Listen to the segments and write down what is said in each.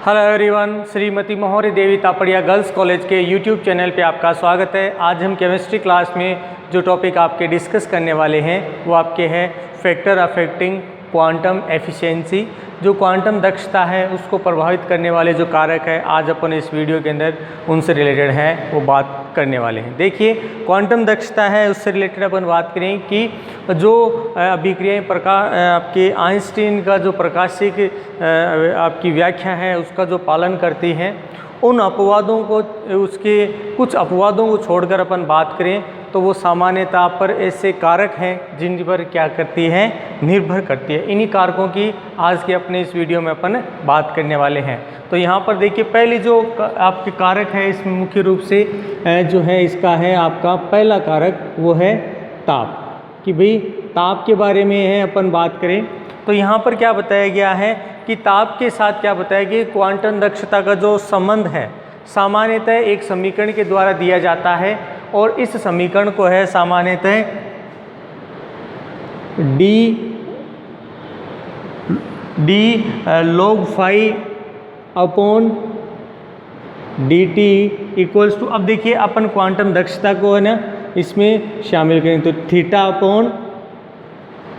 Hello everyone, Shrimati मोहरी देवी Tapadia girls college के YouTube channel पे आपका स्वागत है। आज हम केमिस्ट्री क्लास में जो टॉपिक आपके डिस्कस करने वाले हैं वो आपके हैं फैक्टर अफेक्टिंग क्वांटम एफिशिएंसी। जो क्वांटम दक्षता है उसको प्रभावित करने वाले जो कारक है, आज अपन इस वीडियो के अंदर उनसे रिलेटेड है वो बात करने वाले हैं। देखिए, क्वांटम दक्षता है उससे रिलेटेड अपन बात करें कि जो अभिक्रियाएं आपके आइंस्टीन का जो प्रकाशिक आपकी व्याख्या है उसका जो पालन करती हैं, उन अपवादों को, उसके कुछ अपवादों को छोड़कर अपन बात करें तो वो सामान्यतः पर ऐसे कारक हैं जिन पर क्या करती है, निर्भर करती है। इन्हीं कारकों की आज के अपने इस वीडियो में अपन बात करने वाले हैं। तो यहाँ पर देखिए, पहले जो आपके कारक है इसमें मुख्य रूप से जो है इसका है आपका पहला कारक वो है ताप। कि भाई ताप के बारे में है अपन बात करें तो यहाँ पर क्या बताया गया है कि ताप के साथ क्या बताया गया, क्वांटम दक्षता का जो संबंध है सामान्यतः एक समीकरण के द्वारा दिया जाता है और इस समीकरण को है सामान्यतः D log phi upon dt equals to, अब देखिए अपन क्वांटम दक्षता को है ना इसमें शामिल करें तो थीटा अपॉन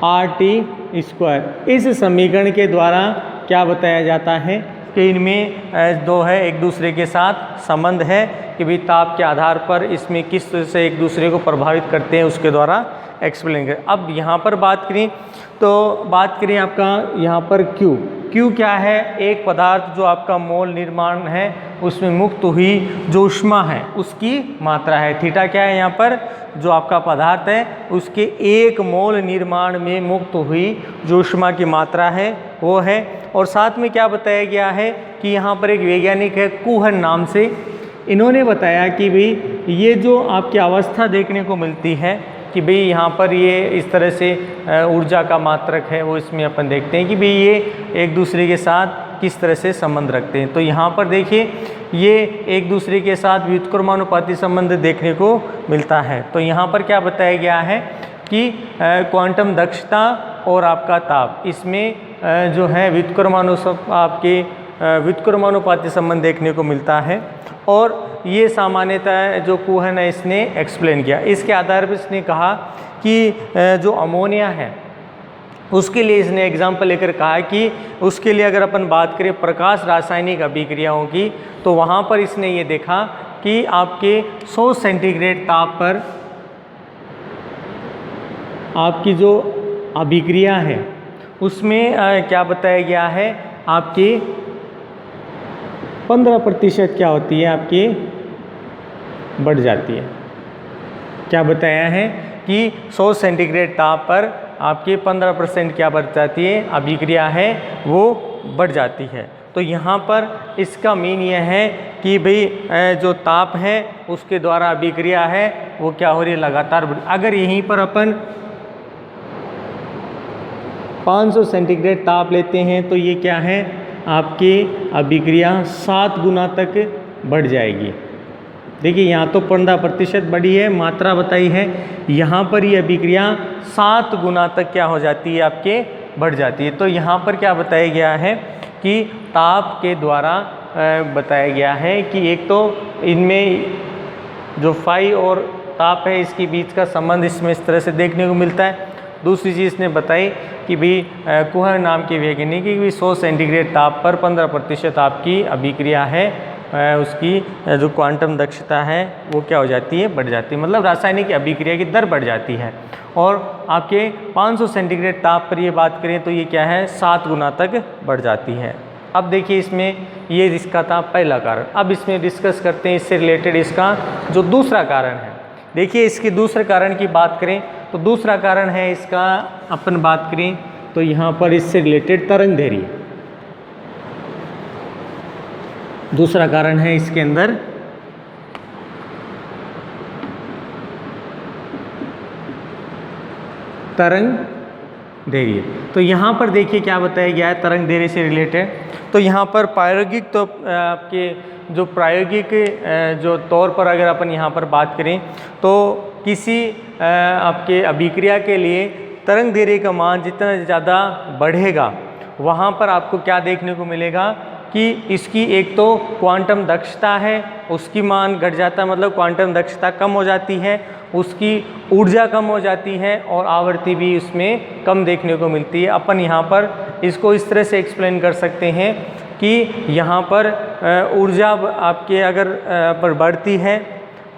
RT स्क्वायर। इस समीकरण के द्वारा क्या बताया जाता है कि इनमें दो है एक दूसरे के साथ संबंध है कि भाई ताप के आधार पर इसमें किस तरह से एक दूसरे को प्रभावित करते हैं उसके द्वारा एक्सप्लेन करें। अब यहाँ पर बात करें तो बात करें आपका यहाँ पर Q क्या है, एक पदार्थ जो आपका मोल निर्माण है उसमें मुक्त हुई जो ऊष्मा है उसकी मात्रा है। थीटा क्या है, यहाँ पर जो आपका पदार्थ है उसके एक मोल निर्माण में मुक्त हुई जो ऊष्मा की मात्रा है वो है। और साथ में क्या बताया गया है कि यहाँ पर एक वैज्ञानिक है कुहन नाम से, इन्होंने बताया कि भाई ये जो आपकी अवस्था देखने को मिलती है कि भाई यहाँ पर ये इस तरह से ऊर्जा का मात्रक है वो इसमें अपन देखते हैं कि भाई ये एक दूसरे के साथ किस तरह से संबंध रखते हैं। तो यहाँ पर देखिए ये एक दूसरे के साथ व्युत्क्रमानुपाती संबंध देखने को मिलता है। तो यहाँ पर क्या बताया गया है कि क्वांटम दक्षता और आपका ताप इसमें जो है व्युत्क्रमानुपाती संबंध देखने को मिलता है और ये सामान्यतः जो कुहन है इसने एक्सप्लेन किया। इसके आधार पर इसने कहा कि जो अमोनिया है उसके लिए इसने एग्जाम्पल लेकर कहा कि उसके लिए अगर अपन बात करें प्रकाश रासायनिक अभिक्रियाओं की तो वहाँ पर इसने ये देखा कि आपके 100 सेंटीग्रेड ताप पर आपकी जो अभिक्रिया है उसमें क्या बताया गया है, आपकी 15% क्या होती है, आपकी बढ़ जाती है। क्या बताया है कि 100 सेंटीग्रेड ताप पर आपकी 15% क्या बढ़ जाती है, अभिक्रिया है वो बढ़ जाती है। तो यहाँ पर इसका मीन यह है कि भाई जो ताप है उसके द्वारा अभिक्रिया है वो क्या हो रही है, लगातार बढ़। अगर यहीं पर अपन 500 सेंटीग्रेड ताप लेते हैं तो ये क्या है, आपकी अभिक्रिया 7 गुना तक बढ़ जाएगी। देखिए यहाँ तो 15% बढ़ी है, मात्रा बताई है, यहाँ पर ये अभिक्रिया 7 गुना तक क्या हो जाती है, आपके बढ़ जाती है। तो यहाँ पर क्या बताया गया है कि ताप के द्वारा बताया गया है कि एक तो इनमें जो फाई और ताप है इसके बीच का संबंध इसमें इस तरह से देखने को मिलता है। दूसरी चीज़ इसने बताई कि भाई कुहन नाम के वैज्ञानिक की 100 सेंटीग्रेड ताप पर 15% आपकी अभिक्रिया है उसकी जो क्वांटम दक्षता है वो क्या हो जाती है, बढ़ जाती है। मतलब रासायनिक अभिक्रिया की दर बढ़ जाती है। और आपके 500 सेंटीग्रेड ताप पर ये बात करें तो ये क्या है, 7 गुना तक बढ़ जाती है। अब देखिए इसमें ये इसका था पहला कारण। अब इसमें डिस्कस करते हैं इससे रिलेटेड इसका जो दूसरा कारण है। देखिए इसके दूसरे कारण की बात करें तो दूसरा कारण है इसका, अपन बात करें तो यहाँ पर इससे रिलेटेड तरंग दैर्घ्य दूसरा कारण है इसके अंदर। तरंग दैर्घ्य, तो यहाँ पर देखिए क्या बताया गया है तरंग दैर्घ्य से रिलेटेड। तो यहाँ पर प्रायोगिक तो आपके जो प्रायोगिक जो तौर पर अगर अपन यहाँ पर बात करें तो किसी आपके अभिक्रिया के लिए तरंग दैर्घ्य का मान जितना ज़्यादा बढ़ेगा वहाँ पर आपको क्या देखने को मिलेगा कि इसकी एक तो क्वांटम दक्षता है, उसकी मान घट जाता है, मतलब क्वांटम दक्षता कम हो जाती है, उसकी ऊर्जा कम हो जाती है और आवृत्ति भी उसमें कम देखने को मिलती है। अपन यहाँ पर इसको इस तरह से एक्सप्लेन कर सकते हैं कि यहाँ पर ऊर्जा आपके अगर पर बढ़ती है,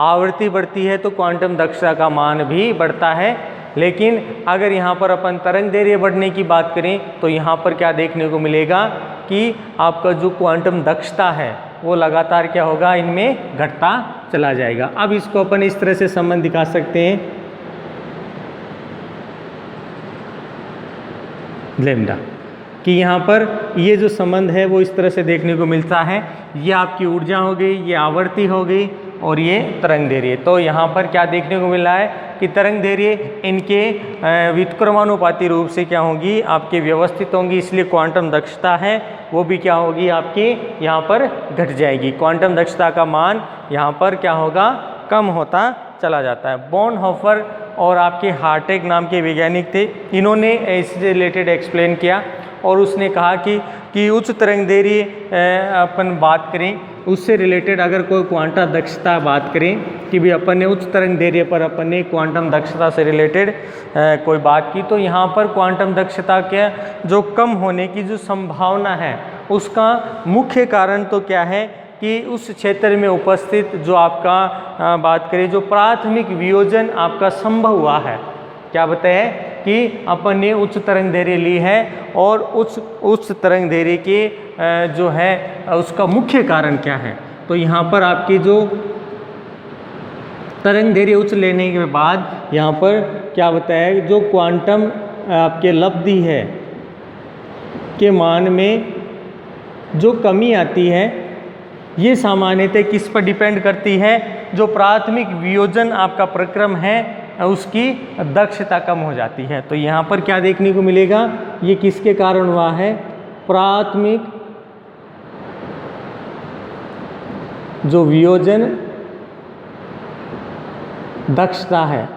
आवृत्ति बढ़ती है तो क्वांटम दक्षता का मान भी बढ़ता है। लेकिन अगर यहाँ पर अपन तरंग दैर्घ्य बढ़ने की बात करें तो यहाँ पर क्या देखने को मिलेगा कि आपका जो क्वांटम दक्षता है वो लगातार क्या होगा, इनमें घटता चला जाएगा। अब इसको अपन इस तरह से संबंध दिखा सकते हैं, लैम्डा, कि यहाँ पर ये जो संबंध है वो इस तरह से देखने को मिलता है। ये आपकी ऊर्जा हो गई, ये आवृत्ति हो गई और ये तरंग दैर्घ्य। तो यहाँ पर क्या देखने को मिल रहा है कि तरंग दैर्घ्य इनके व्युत्क्रमानुपाती रूप से क्या होगी, आपके व्यवस्थित होंगी, इसलिए क्वांटम दक्षता है वो भी क्या होगी, आपकी यहाँ पर घट जाएगी। क्वांटम दक्षता का मान यहाँ पर क्या होगा, कम होता चला जाता है। बॉर्नहोफर और आपके हार्टेग नाम के वैज्ञानिक थे, इन्होंने इससे रिलेटेड एक्सप्लेन किया और उसने कहा कि उच्च तरंग दैर्घ्य अपन बात करें, उससे रिलेटेड अगर कोई क्वांटम दक्षता बात करें कि भी अपन ने उच्च तरंग दैर्घ्य पर अपन ने क्वांटम दक्षता से रिलेटेड कोई बात की, तो यहाँ पर क्वांटम दक्षता के जो कम होने की जो संभावना है उसका मुख्य कारण तो क्या है कि उस क्षेत्र में उपस्थित जो आपका बात करें जो प्राथमिक वियोजन आपका संभव हुआ है। क्या बताया कि अपन ने उच्च तरंग दैर्घ्य ली है और उच्च तरंग दैर्घ्य के जो है उसका मुख्य कारण क्या है, तो यहाँ पर आपकी जो तरंग दैर्घ्य उच्च लेने के बाद यहाँ पर क्या बताया, जो क्वांटम आपके लब्धि है के मान में जो कमी आती है ये सामान्यतः किस पर डिपेंड करती है, जो प्राथमिक वियोजन आपका प्रक्रम है उसकी दक्षता कम हो जाती है। तो यहाँ पर क्या देखने को मिलेगा, ये किसके कारण हुआ है, प्राथमिक जो वियोजन दक्षता है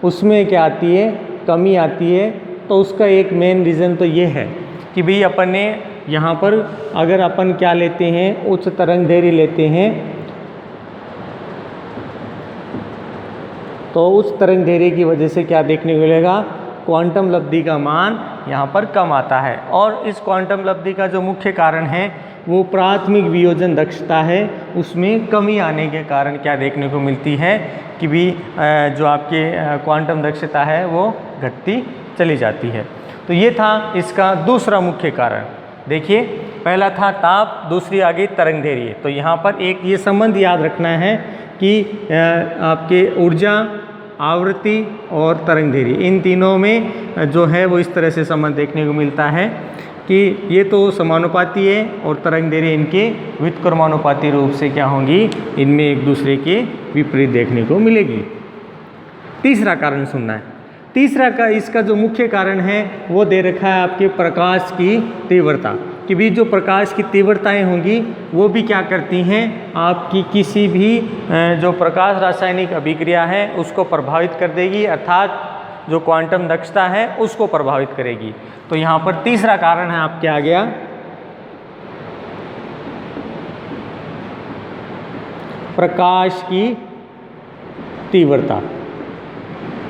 उसमें क्या आती है, कमी आती है। तो उसका एक मेन रीज़न तो ये है कि भाई अपन ने यहाँ पर अगर अपन क्या लेते हैं, उच्च तरंग दैर्घ्य लेते हैं तो उस तरंग दैर्घ्य की वजह से क्या देखने को मिलेगा, क्वांटम लब्धि का मान यहाँ पर कम आता है। और इस क्वांटम लब्धि का जो मुख्य कारण है वो प्राथमिक वियोजन दक्षता है, उसमें कमी आने के कारण क्या देखने को मिलती है कि भी जो आपके क्वांटम दक्षता है वो घटती चली जाती है। तो ये था इसका दूसरा मुख्य कारण। देखिए पहला था ताप, दूसरी आ गई तरंग दैर्घ्य। तो यहाँ पर एक ये संबंध याद रखना है कि आपके ऊर्जा, आवृत्ति और तरंग दैर्घ्य, इन तीनों में जो है वो इस तरह से संबंध देखने को मिलता है कि ये तो समानुपाती है और तरंग दैर्घ्य इनके व्युत्क्रमानुपाती रूप से क्या होंगी, इनमें एक दूसरे के विपरीत देखने को मिलेगी। तीसरा कारण सुनना है। तीसरा का इसका जो मुख्य कारण है वो दे रखा है आपके प्रकाश की तीव्रता, कि भी जो प्रकाश की तीव्रताएं होंगी वो भी क्या करती हैं, आपकी किसी भी जो प्रकाश रासायनिक अभिक्रिया है उसको प्रभावित कर देगी, अर्थात जो क्वांटम दक्षता है उसको प्रभावित करेगी। तो यहाँ पर तीसरा कारण है आपके आ गया प्रकाश की तीव्रता।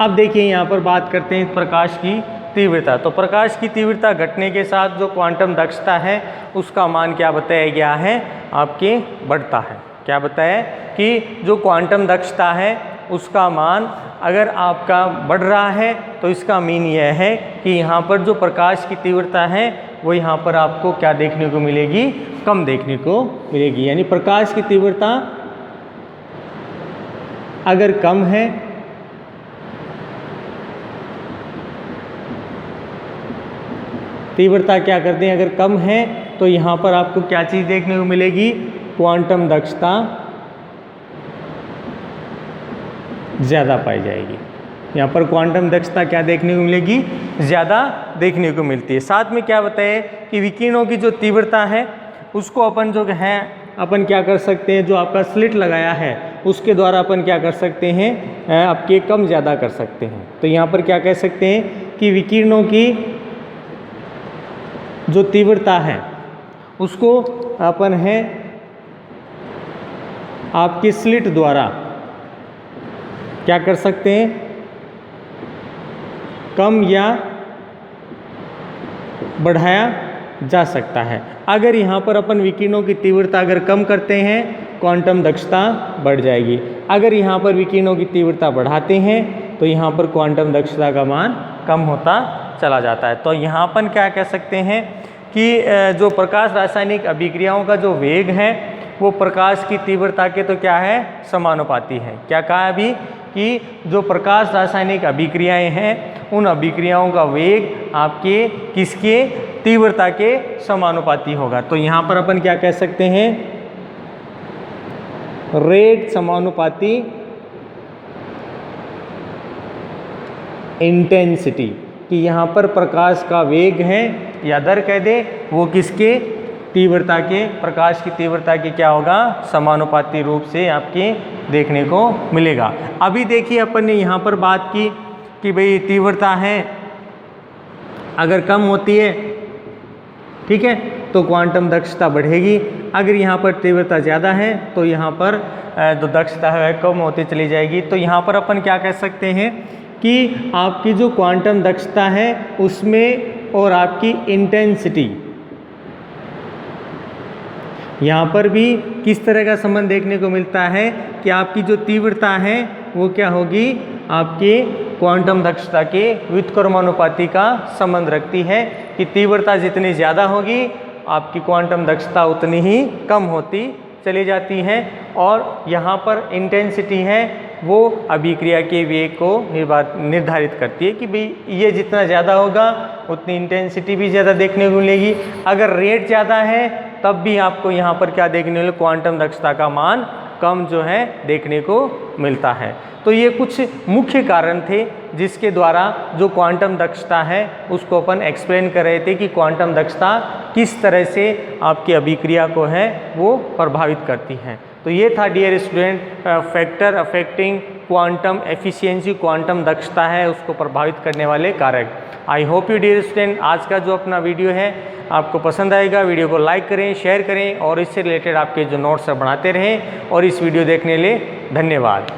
अब देखिए यहाँ पर बात करते हैं प्रकाश की तीव्रता। तो प्रकाश की तीव्रता घटने के साथ जो क्वांटम दक्षता है उसका मान क्या बताया गया है, आपके बढ़ता है। क्या बताया कि जो क्वांटम दक्षता है उसका मान अगर आपका बढ़ रहा है तो इसका मीन यह है कि यहाँ पर जो प्रकाश की तीव्रता है वो यहाँ पर आपको क्या देखने को मिलेगी, कम देखने को मिलेगी। यानी प्रकाश की तीव्रता अगर कम है तीव्रता क्या करते हैं, अगर कम है तो यहाँ पर आपको क्या चीज़ देखने को मिलेगी, क्वांटम दक्षता ज़्यादा पाई जाएगी। यहाँ पर क्वांटम दक्षता क्या देखने को मिलेगी, ज़्यादा देखने को मिलती है। साथ में क्या बताए कि विकिरणों की जो तीव्रता है उसको अपन जो है अपन क्या कर सकते हैं, जो आपका स्लिट लगाया है उसके द्वारा अपन क्या कर सकते हैं, आपके कम ज़्यादा कर सकते हैं। तो यहाँ पर क्या कह सकते हैं कि विकिरणों की जो तीव्रता है उसको अपन है आपके स्लिट द्वारा क्या कर सकते हैं, कम या बढ़ाया जा सकता है। अगर यहाँ पर अपन विकिरणों की तीव्रता अगर कम करते हैं, क्वांटम दक्षता बढ़ जाएगी। अगर यहाँ पर विकिरणों की तीव्रता बढ़ाते हैं तो यहाँ पर क्वांटम दक्षता का मान कम होता चला जाता है। तो यहाँ अपन क्या कह सकते हैं कि जो प्रकाश रासायनिक अभिक्रियाओं का जो वेग है वो प्रकाश की तीव्रता के तो क्या है, समानुपाती है। क्या कहा अभी कि जो प्रकाश रासायनिक अभिक्रियाएं हैं उन अभिक्रियाओं का वेग आपके किसके, तीव्रता के समानुपाती होगा। तो यहाँ पर अपन क्या कह सकते हैं, रेट समानुपाती इंटेंसिटी, कि यहाँ पर प्रकाश का वेग है या दर कह दे वो किसके, तीव्रता के, प्रकाश की तीव्रता के क्या होगा, समानुपाती रूप से आपके देखने को मिलेगा। अभी देखिए अपन ने यहाँ पर बात की कि भाई तीव्रता है अगर कम होती है, ठीक है, तो क्वांटम दक्षता बढ़ेगी। अगर यहाँ पर तीव्रता ज़्यादा है तो यहाँ पर जो दक्षता है कम होती चली जाएगी। तो यहाँ पर अपन क्या कह सकते हैं कि आपकी जो क्वांटम दक्षता है उसमें और आपकी इंटेंसिटी, यहाँ पर भी किस तरह का संबंध देखने को मिलता है कि आपकी जो तीव्रता है वो क्या होगी, आपके क्वांटम दक्षता के व्युत्क्रमानुपाती का संबंध रखती है कि तीव्रता जितनी ज़्यादा होगी आपकी क्वांटम दक्षता उतनी ही कम होती चली जाती है। और यहाँ पर इंटेंसिटी है वो अभिक्रिया के वेग को निर्धारित करती है कि भाई ये जितना ज़्यादा होगा उतनी इंटेंसिटी भी ज़्यादा देखने को मिलेगी। अगर रेट ज़्यादा है तब भी आपको यहाँ पर क्या देखने को मिले, क्वांटम दक्षता का मान कम जो है देखने को मिलता है। तो ये कुछ मुख्य कारण थे जिसके द्वारा जो क्वांटम दक्षता है उसको अपन एक्सप्लेन कर रहे थे कि क्वांटम दक्षता किस तरह से आपकी अभिक्रिया को है वो प्रभावित करती है। तो ये था dear student factor affecting quantum efficiency, quantum दक्षता है उसको प्रभावित करने वाले कारक। I hope you dear student आज का जो अपना वीडियो है आपको पसंद आएगा। वीडियो को लाइक करें, शेयर करें और इससे रिलेटेड आपके जो नोट्स है बनाते रहें। और इस वीडियो देखने के लिए धन्यवाद।